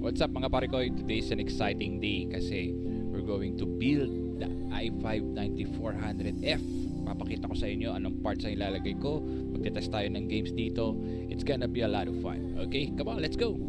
What's up mga pare ko? Today is an exciting day kasi we're going to build the i5 9400F. Papakita ko sa inyo anong parts ang ilalagay ko. Magtetest tayo ng games dito. It's gonna be a lot of fun. Okay, come on, let's go!